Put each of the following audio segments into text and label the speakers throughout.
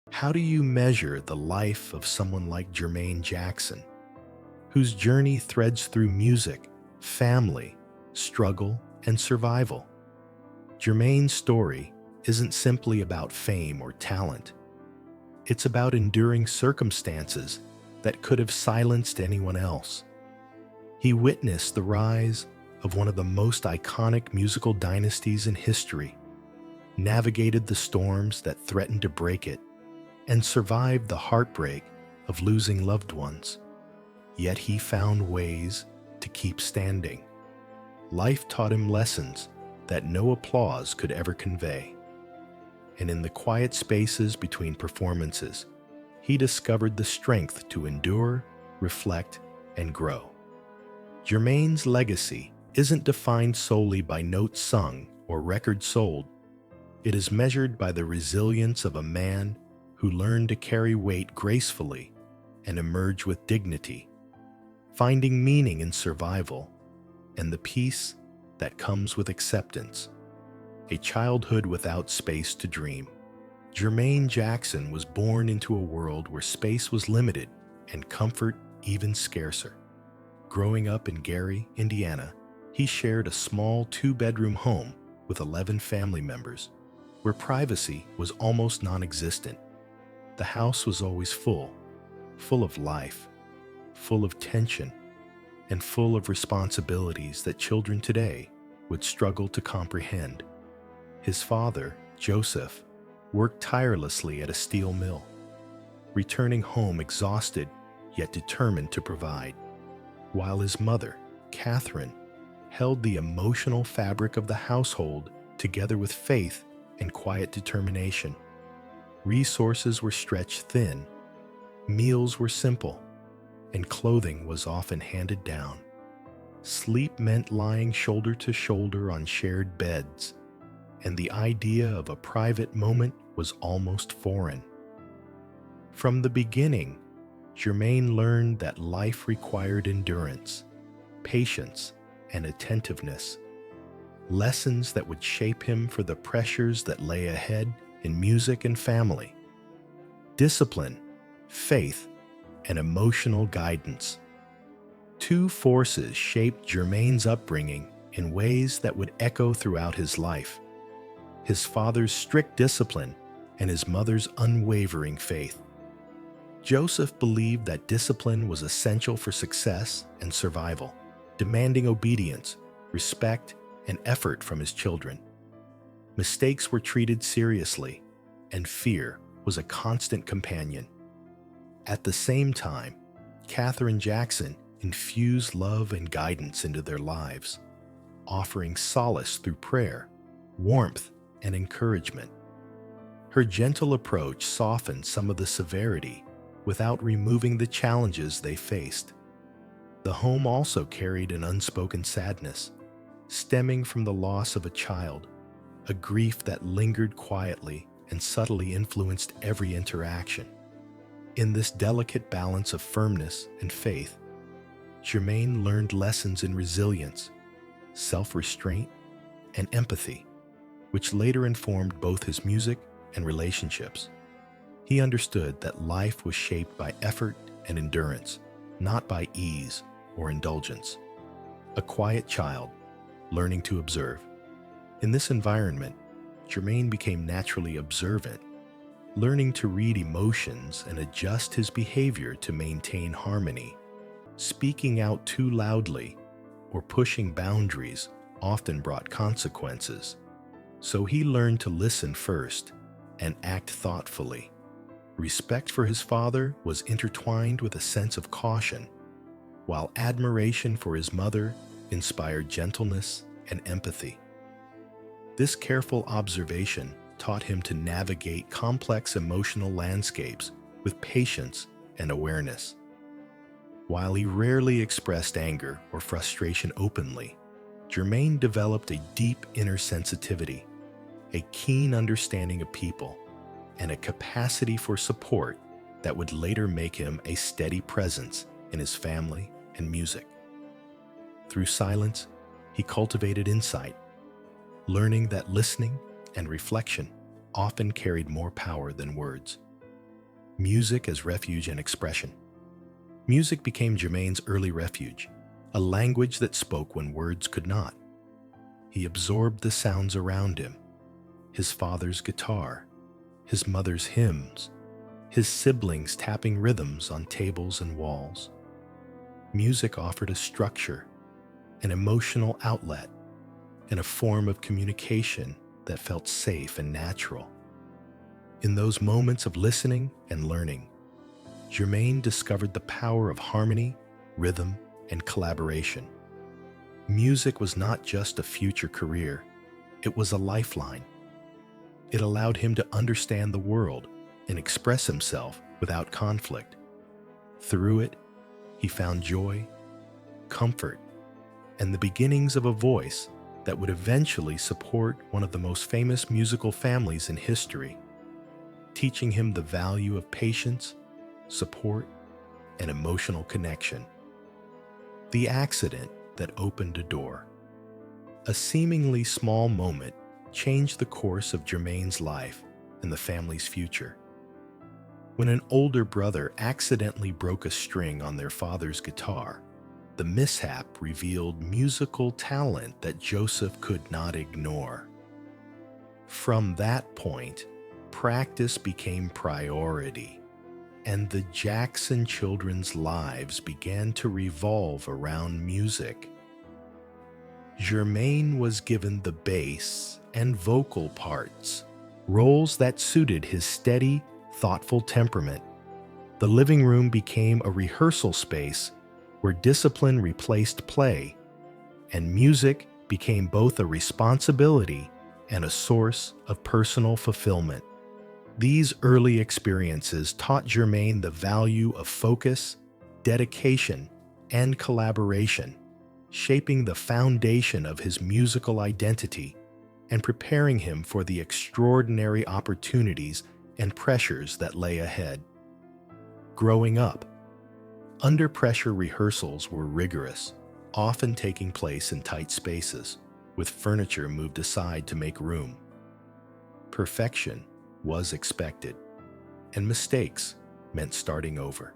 Speaker 1: How do you measure the life of someone like Jermaine Jackson, whose journey threads through music, family, struggle, and survival? Jermaine's story isn't simply about fame or talent. It's about enduring circumstances that could have silenced anyone else. He witnessed the rise of one of the most iconic musical dynasties in history, navigated the storms that threatened to break it, and survived the heartbreak of losing loved ones. Yet he found ways to keep standing. Life taught him lessons that no applause could ever convey. And in the quiet spaces between performances, he discovered the strength to endure, reflect, and grow. Jermaine's legacy isn't defined solely by notes sung or records sold. It is measured by the resilience of a man who learned to carry weight gracefully and emerge with dignity, finding meaning in survival and the peace that comes with acceptance. A childhood without space to dream. Jermaine Jackson was born into a world where space was limited and comfort even scarcer. Growing up in Gary, Indiana, he shared a small two-bedroom home with 11 family members, where privacy was almost non-existent. The house was always full of life, full of tension, and full of responsibilities that children today would struggle to comprehend. His father, Joseph, worked tirelessly at a steel mill, returning home exhausted yet determined to provide, while his mother, Catherine, held the emotional fabric of the household together with faith and quiet determination. Resources were stretched thin, meals were simple, and clothing was often handed down. Sleep meant lying shoulder to shoulder on shared beds, and the idea of a private moment was almost foreign. From the beginning, Jermaine learned that life required endurance, patience, and attentiveness, lessons that would shape him for the pressures that lay ahead in music and family. Discipline, faith, and emotional guidance. Two forces shaped Jermaine's upbringing in ways that would echo throughout his life. His father's strict discipline and his mother's unwavering faith. Joseph believed that discipline was essential for success and survival, demanding obedience, respect, and effort from his children. Mistakes were treated seriously, and fear was a constant companion. At the same time, Catherine Jackson infused love and guidance into their lives, offering solace through prayer, warmth, and encouragement. Her gentle approach softened some of the severity without removing the challenges they faced. The home also carried an unspoken sadness, stemming from the loss of a child, a grief that lingered quietly and subtly influenced every interaction. In this delicate balance of firmness and faith, Jermaine learned lessons in resilience, self-restraint, and empathy, which later informed both his music and relationships. He understood that life was shaped by effort and endurance, not by ease or indulgence. A quiet child, learning to observe. In this environment, Jermaine became naturally observant, learning to read emotions and adjust his behavior to maintain harmony. Speaking out too loudly or pushing boundaries often brought consequences, so he learned to listen first and act thoughtfully. Respect for his father was intertwined with a sense of caution, while admiration for his mother inspired gentleness and empathy. This careful observation taught him to navigate complex emotional landscapes with patience and awareness. While he rarely expressed anger or frustration openly, Jermaine developed a deep inner sensitivity, a keen understanding of people, and a capacity for support that would later make him a steady presence in his family and music. Through silence, he cultivated insight, learning that listening and reflection often carried more power than words. Music as refuge and expression. Music became Jermaine's early refuge, a language that spoke when words could not. He absorbed the sounds around him: his father's guitar, his mother's hymns, his siblings tapping rhythms on tables and walls. Music offered a structure, an emotional outlet, and a form of communication that felt safe and natural. In those moments of listening and learning, Jermaine discovered the power of harmony, rhythm, and collaboration. Music was not just a future career, it was a lifeline. It allowed him to understand the world and express himself without conflict. Through it, he found joy, comfort, and the beginnings of a voice that would eventually support one of the most famous musical families in history, teaching him the value of patience, support, and emotional connection. The accident that opened a door. A seemingly small moment changed the course of Jermaine's life and the family's future. When an older brother accidentally broke a string on their father's guitar, the mishap revealed musical talent that Joseph could not ignore. From that point, practice became priority, and the Jackson children's lives began to revolve around music. Jermaine was given the bass and vocal parts, roles that suited his steady, thoughtful temperament. The living room became a rehearsal space where discipline replaced play, and music became both a responsibility and a source of personal fulfillment. These early experiences taught Jermaine the value of focus, dedication, and collaboration, shaping the foundation of his musical identity and preparing him for the extraordinary opportunities and pressures that lay ahead. Growing up, under-pressure rehearsals were rigorous, often taking place in tight spaces, with furniture moved aside to make room. Perfection was expected, and mistakes meant starting over.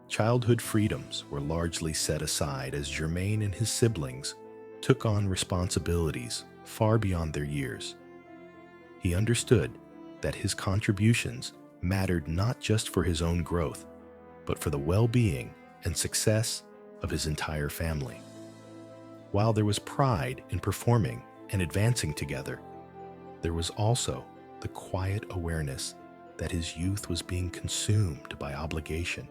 Speaker 1: Childhood freedoms were largely set aside as Jermaine and his siblings took on responsibilities far beyond their years. He understood that his contributions mattered not just for his own growth, but for the well-being and success of his entire family. While there was pride in performing and advancing together, there was also the quiet awareness that his youth was being consumed by obligation.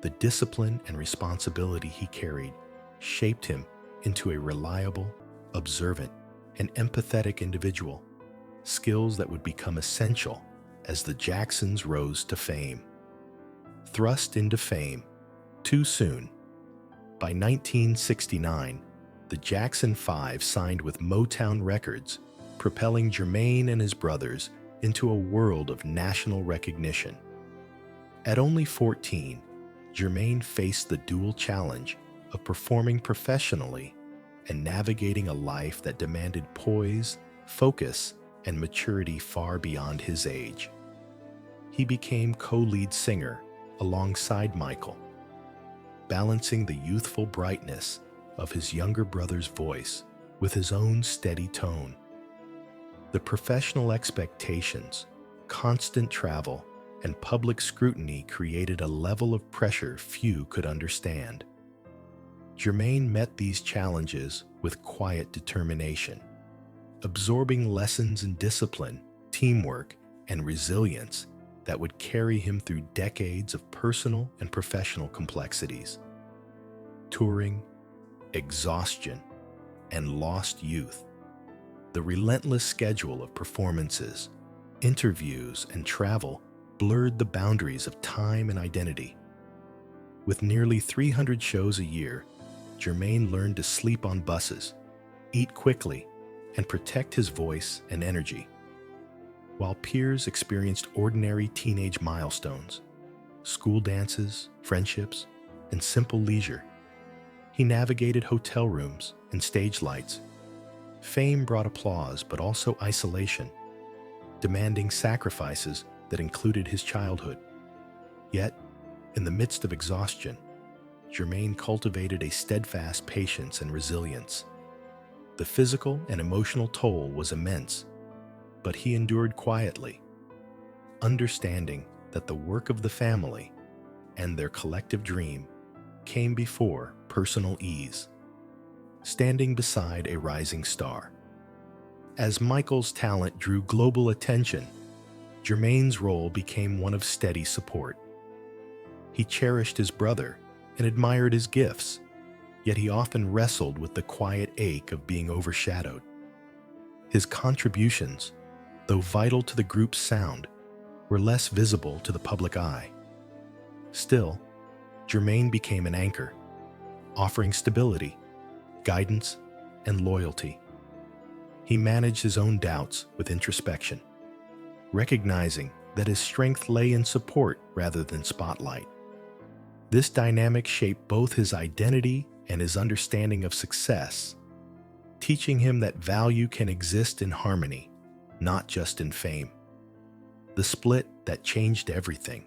Speaker 1: The discipline and responsibility he carried shaped him into a reliable, observant, and empathetic individual, skills that would become essential as the Jacksons rose to fame. Thrust into fame too soon. By 1969, the Jackson Five signed with Motown Records, propelling Jermaine and his brothers into a world of national recognition. At only 14, Jermaine faced the dual challenge of performing professionally and navigating a life that demanded poise, focus, and maturity far beyond his age. He became co-lead singer alongside Michael, balancing the youthful brightness of his younger brother's voice with his own steady tone. The professional expectations, constant travel, and public scrutiny created a level of pressure few could understand. Jermaine met these challenges with quiet determination, absorbing lessons in discipline, teamwork, and resilience that would carry him through decades of personal and professional complexities. Touring, exhaustion, and lost youth. The relentless schedule of performances, interviews, and travel blurred the boundaries of time and identity. With nearly 300 shows a year, Jermaine learned to sleep on buses, eat quickly, and protect his voice and energy. While peers experienced ordinary teenage milestones, school dances, friendships, and simple leisure, he navigated hotel rooms and stage lights. Fame brought applause, but also isolation, demanding sacrifices that included his childhood. Yet, in the midst of exhaustion, Jermaine cultivated a steadfast patience and resilience. The physical and emotional toll was immense, but he endured quietly, understanding that the work of the family and their collective dream came before personal ease, standing beside a rising star. As Michael's talent drew global attention, Jermaine's role became one of steady support. He cherished his brother and admired his gifts, yet he often wrestled with the quiet ache of being overshadowed. His contributions, though vital to the group's sound, were less visible to the public eye. Still, Jermaine became an anchor, offering stability, guidance, and loyalty. He managed his own doubts with introspection, recognizing that his strength lay in support rather than spotlight. This dynamic shaped both his identity and his understanding of success, teaching him that value can exist in harmony, not just in fame. The split that changed everything.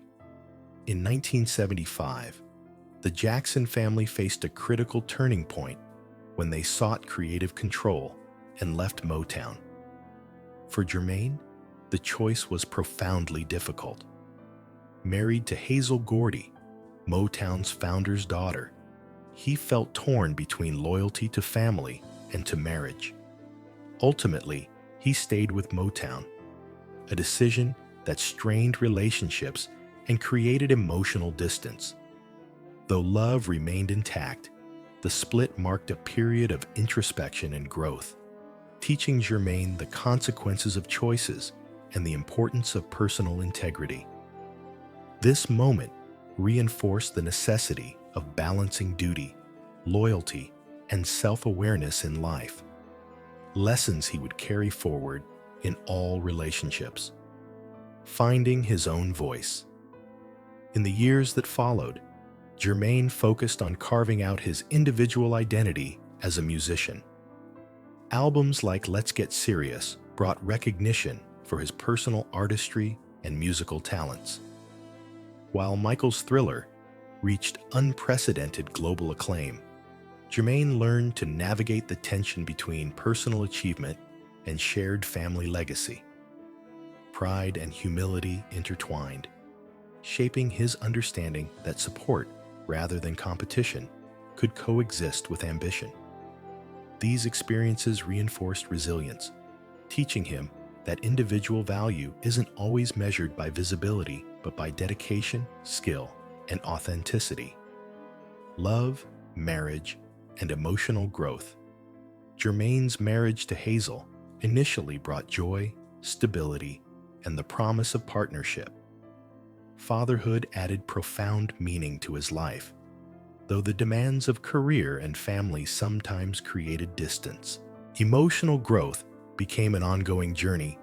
Speaker 1: In 1975, the Jackson family faced a critical turning point when they sought creative control and left Motown. For Jermaine, the choice was profoundly difficult. Married to Hazel Gordy, Motown's founder's daughter, he felt torn between loyalty to family and to marriage. Ultimately, he stayed with Motown, a decision that strained relationships and created emotional distance. Though love remained intact, the split marked a period of introspection and growth, teaching Jermaine the consequences of choices and the importance of personal integrity. This moment reinforced the necessity of balancing duty, loyalty, and self-awareness in life, lessons he would carry forward in all relationships. Finding his own voice. In the years that followed, Jermaine focused on carving out his individual identity as a musician. Albums like Let's Get Serious brought recognition for his personal artistry and musical talents, while Michael's Thriller reached unprecedented global acclaim. Jermaine learned to navigate the tension between personal achievement and shared family legacy. Pride and humility intertwined, shaping his understanding that support, rather than competition, could coexist with ambition. These experiences reinforced resilience, teaching him that individual value isn't always measured by visibility, but by dedication, skill, and authenticity. Love, marriage, and emotional growth. Jermaine's marriage to Hazel initially brought joy, stability, and the promise of partnership. Fatherhood added profound meaning to his life, though the demands of career and family sometimes created distance. Emotional growth became an ongoing journey,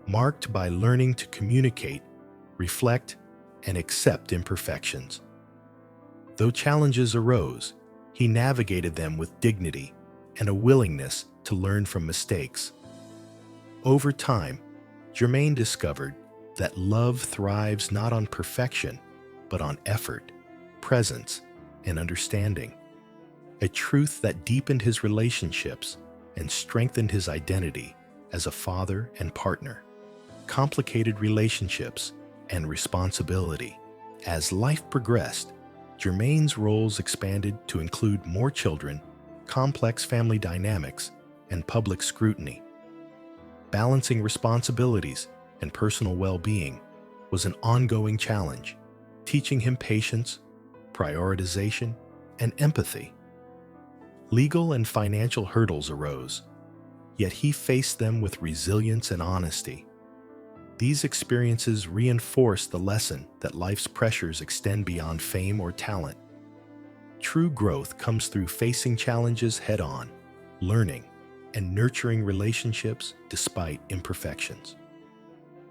Speaker 1: marked by learning to communicate, reflect, and accept imperfections. Though challenges arose, he navigated them with dignity and a willingness to learn from mistakes. Over time, Jermaine discovered that love thrives not on perfection, but on effort, presence, and understanding, a truth that deepened his relationships and strengthened his identity as a father and partner. Complicated relationships and responsibility. As life progressed, Jermaine's roles expanded to include more children, complex family dynamics, and public scrutiny. Balancing responsibilities and personal well-being was an ongoing challenge, teaching him patience, prioritization, and empathy. Legal and financial hurdles arose, yet he faced them with resilience and honesty. These experiences reinforced the lesson that life's pressures extend beyond fame or talent. True growth comes through facing challenges head-on, learning, and nurturing relationships despite imperfections.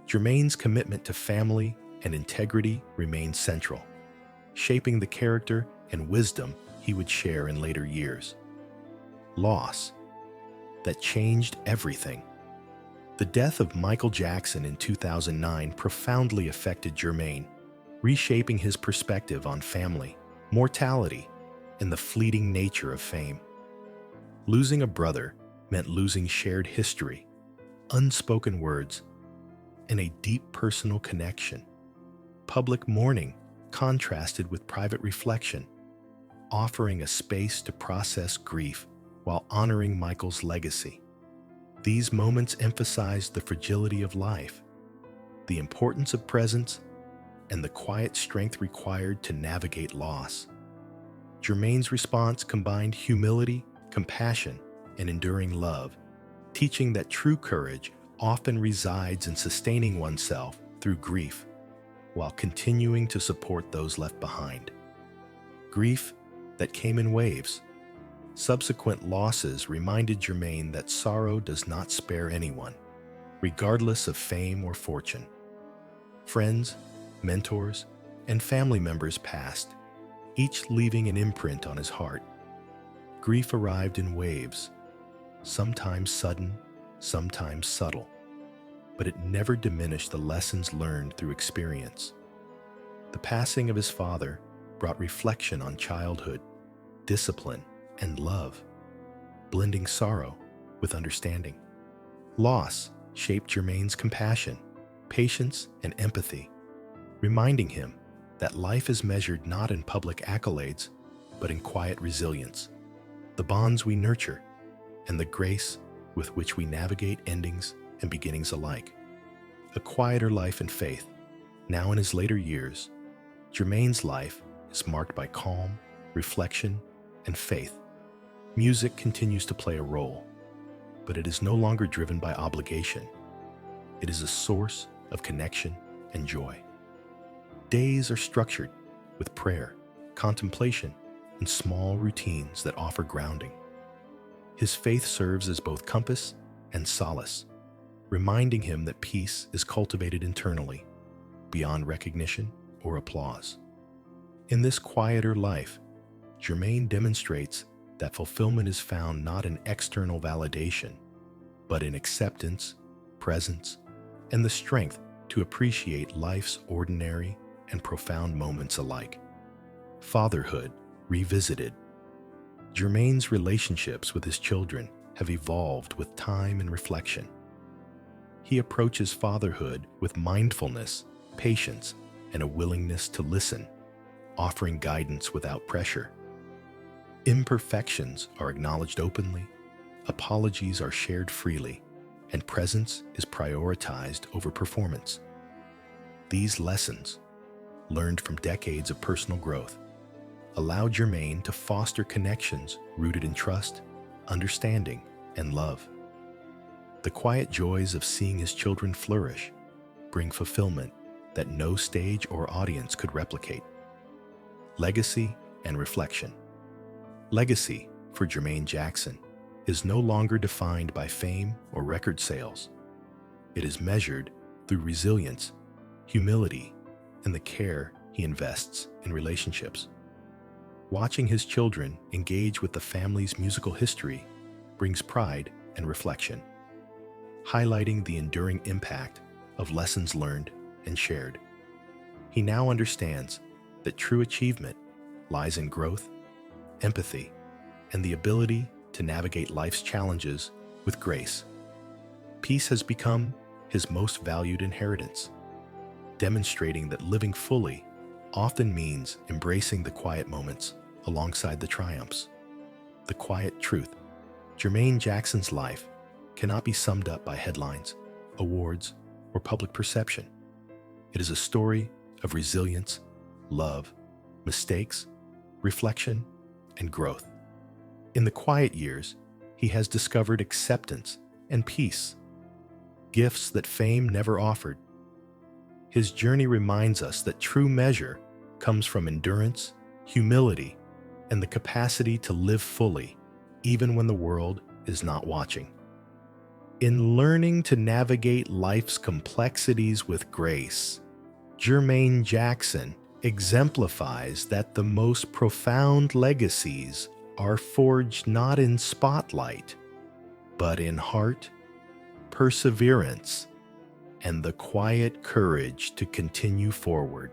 Speaker 1: Jermaine's commitment to family and integrity remained central, shaping the character and wisdom he would share in later years. Loss that changed everything. The death of Michael Jackson in 2009 profoundly affected Jermaine, reshaping his perspective on family, mortality, and the fleeting nature of fame. Losing a brother meant losing shared history, unspoken words, and a deep personal connection. Public mourning contrasted with private reflection, offering a space to process grief while honoring Michael's legacy. These moments emphasized the fragility of life, the importance of presence, and the quiet strength required to navigate loss. Jermaine's response combined humility, compassion, and enduring love, teaching that true courage often resides in sustaining oneself through grief, while continuing to support those left behind. Grief that came in waves. Subsequent losses reminded Jermaine that sorrow does not spare anyone, regardless of fame or fortune. Friends, mentors, and family members passed, each leaving an imprint on his heart. Grief arrived in waves, sometimes sudden, sometimes subtle, but it never diminished the lessons learned through experience. The passing of his father brought reflection on childhood, discipline, and love, blending sorrow with understanding. Loss shaped Jermaine's compassion, patience, and empathy, reminding him that life is measured not in public accolades, but in quiet resilience, the bonds we nurture, and the grace with which we navigate endings and beginnings alike. A quieter life and faith. Now in his later years, Jermaine's life is marked by calm, reflection, and faith. Music continues to play a role, but it is no longer driven by obligation. It is a source of connection and joy. Days are structured with prayer, contemplation, and small routines that offer grounding. His faith serves as both compass and solace, reminding him that peace is cultivated internally, beyond recognition or applause. In this quieter life, Jermaine demonstrates that fulfillment is found not in external validation, but in acceptance, presence, and the strength to appreciate life's ordinary and profound moments alike. Fatherhood revisited. Jermaine's relationships with his children have evolved with time and reflection. He approaches fatherhood with mindfulness, patience, and a willingness to listen, offering guidance without pressure. Imperfections are acknowledged openly, apologies are shared freely, and presence is prioritized over performance. These lessons, learned from decades of personal growth, allow Jermaine to foster connections rooted in trust, understanding, and love. The quiet joys of seeing his children flourish bring fulfillment that no stage or audience could replicate. Legacy and reflection. Legacy, for Jermaine Jackson, is no longer defined by fame or record sales. It is measured through resilience, humility, and the care he invests in relationships. Watching his children engage with the family's musical history brings pride and reflection, highlighting the enduring impact of lessons learned and shared. He now understands that true achievement lies in growth, empathy, and the ability to navigate life's challenges with grace. Peace has become his most valued inheritance, demonstrating that living fully often means embracing the quiet moments alongside the triumphs. The quiet truth. Jermaine Jackson's life cannot be summed up by headlines, awards, or public perception. It is a story of resilience, love, mistakes, reflection, and growth. In the quiet years, he has discovered acceptance and peace, gifts that fame never offered. His journey reminds us that true measure comes from endurance, humility, and the capacity to live fully, even when the world is not watching. In learning to navigate life's complexities with grace, Jermaine Jackson exemplifies that the most profound legacies are forged not in spotlight, but in heart, perseverance and the quiet courage to continue forward.